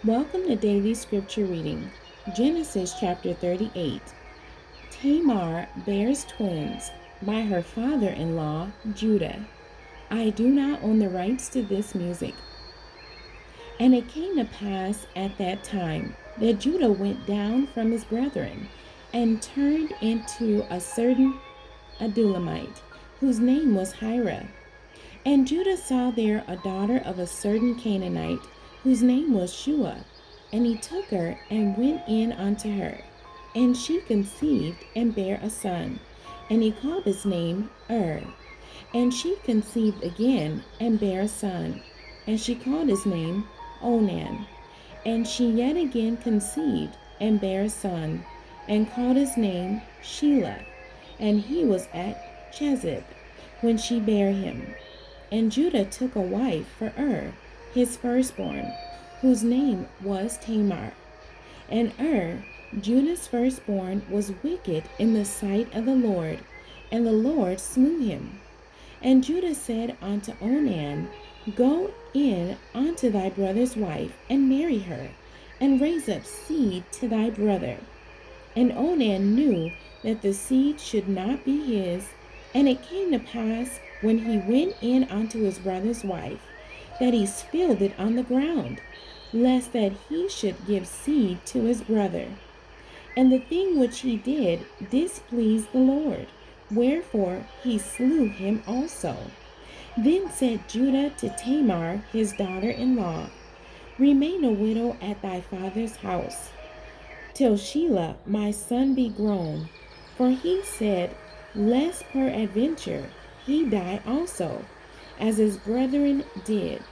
Welcome to Daily Scripture Reading. Genesis chapter 38. Tamar bears twins by her father-in-law, Judah. I do not own the rights to this music. And it came to pass at that time that Judah went down from his brethren and turned into a certain Adulamite, whose name was Hira. And Judah saw there a daughter of a certain Canaanite, whose name was Shua. And he took her and went in unto her. And she conceived and bare a son. And he called his name And she conceived again and bare a son. And she called his name Onan. And she yet again conceived and bare a son. And called his name Shelah. And he was at Chezib when she bare him. And Judah took a wife for his firstborn, whose name was Tamar. And Judah's firstborn, was wicked in the sight of the Lord, and the Lord slew him. And Judah said unto Onan, Go in unto thy brother's wife, and marry her, and raise up seed to thy brother. And Onan knew that the seed should not be his. And it came to pass, when he went in unto his brother's wife, that he spilled it on the ground, lest that he should give seed to his brother. And the thing which he did displeased the Lord, wherefore he slew him also. Then said Judah to Tamar his daughter-in-law, Remain a widow at thy father's house, till Shelah my son be grown. For he said, Lest peradventure he die also, as his brethren did.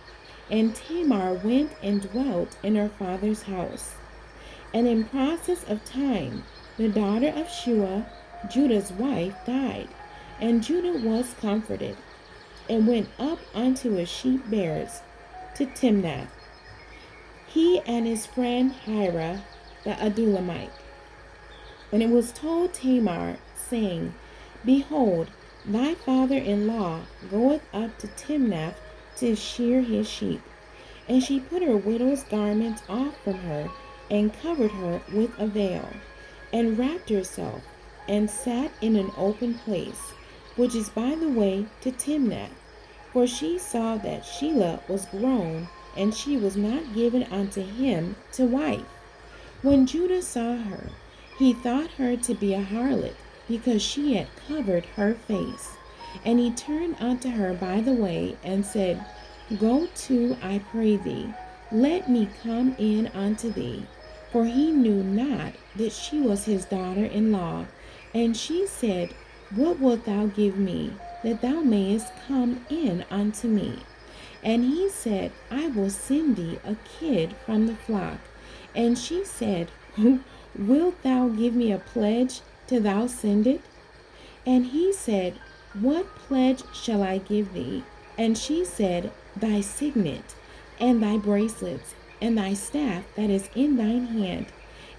And Tamar went and dwelt in her father's house. And in process of time, the daughter of Shua, Judah's wife, died. And Judah was comforted, and went up unto his sheep bearers to Timnath, he and his friend Hira the Adulamite. And it was told Tamar, saying, Behold, thy father-in-law goeth up to Timnath to shear his sheep. And she put her widow's garments off from her, and covered her with a veil, and wrapped herself, and sat in an open place, which is by the way to Timnath. For she saw that Shelah was grown, and she was not given unto him to wife. When Judah saw her, he thought her to be a harlot, because she had covered her face. And he turned unto her by the way, and said, Go to, I pray thee, let me come in unto thee. For he knew not that she was his daughter-in-law. And she said, What wilt thou give me, that thou mayest come in unto me? And he said, I will send thee a kid from the flock. And she said, Wilt thou give me a pledge till thou send it? And he said, What pledge shall I give thee? And she said, Thy signet, and thy bracelets, and thy staff that is in thine hand.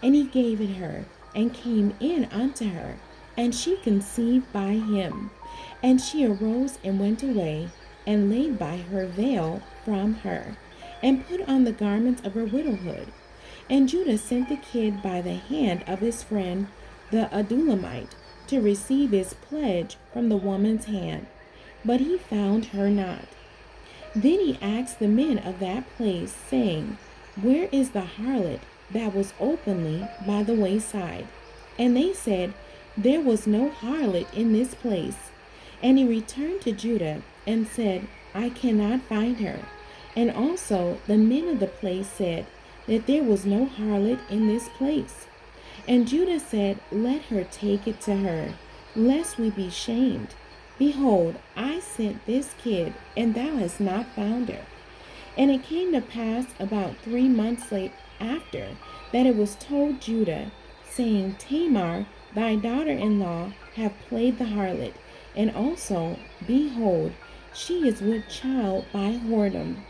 And he gave it her, and came in unto her, and she conceived by him. And she arose and went away, and laid by her veil from her, and put on the garments of her widowhood. And Judah sent the kid by the hand of his friend the Adulamite to receive his pledge from the woman's hand, but he found her not. Then he asked the men of that place, saying, Where is the harlot that was openly by the wayside? And they said, There was no harlot in this place. And he returned to Judah and said, I cannot find her. And also the men of the place said that there was no harlot in this place. And Judah said, Let her take it to her, lest we be shamed. Behold, I sent this kid, and thou hast not found her. And it came to pass about 3 months after, that it was told Judah, saying, Tamar, thy daughter-in-law, hath played the harlot, and also, behold, she is with child by whoredom.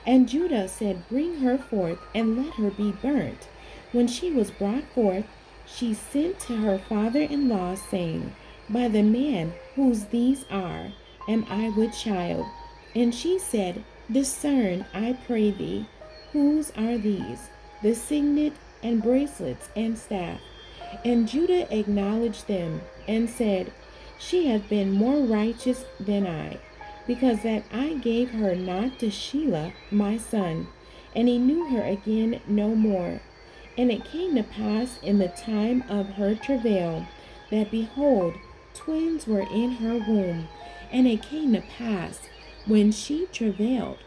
And Judah said, Bring her forth, and let her be burnt. When she was brought forth, she sent to her father-in-law, saying, By the man whose these are, am I with child. And she said, Discern, I pray thee, whose are these? the signet and bracelets and staff. And Judah acknowledged them and said, She hath been more righteous than I, because that I gave her not to Shelah my son. And he knew her again no more. And it came to pass in the time of her travail, that behold, twins were in her womb. And it came to pass, when she travailed,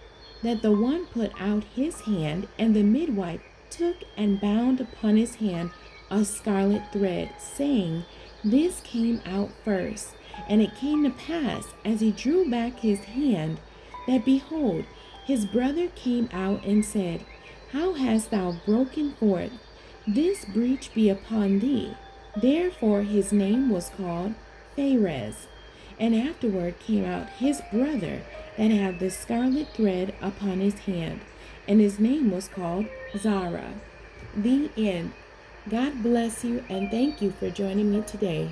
that the one put out his hand, and the midwife took and bound upon his hand a scarlet thread, saying, This came out first. And it came to pass, as he drew back his hand, that behold, his brother came out and said, How hast thou broken forth? This breach be upon thee. Therefore his name was called Pharez. And afterward came out his brother that had the scarlet thread upon his hand, and his name was called Zara. The end. God bless you, and thank you for joining me today.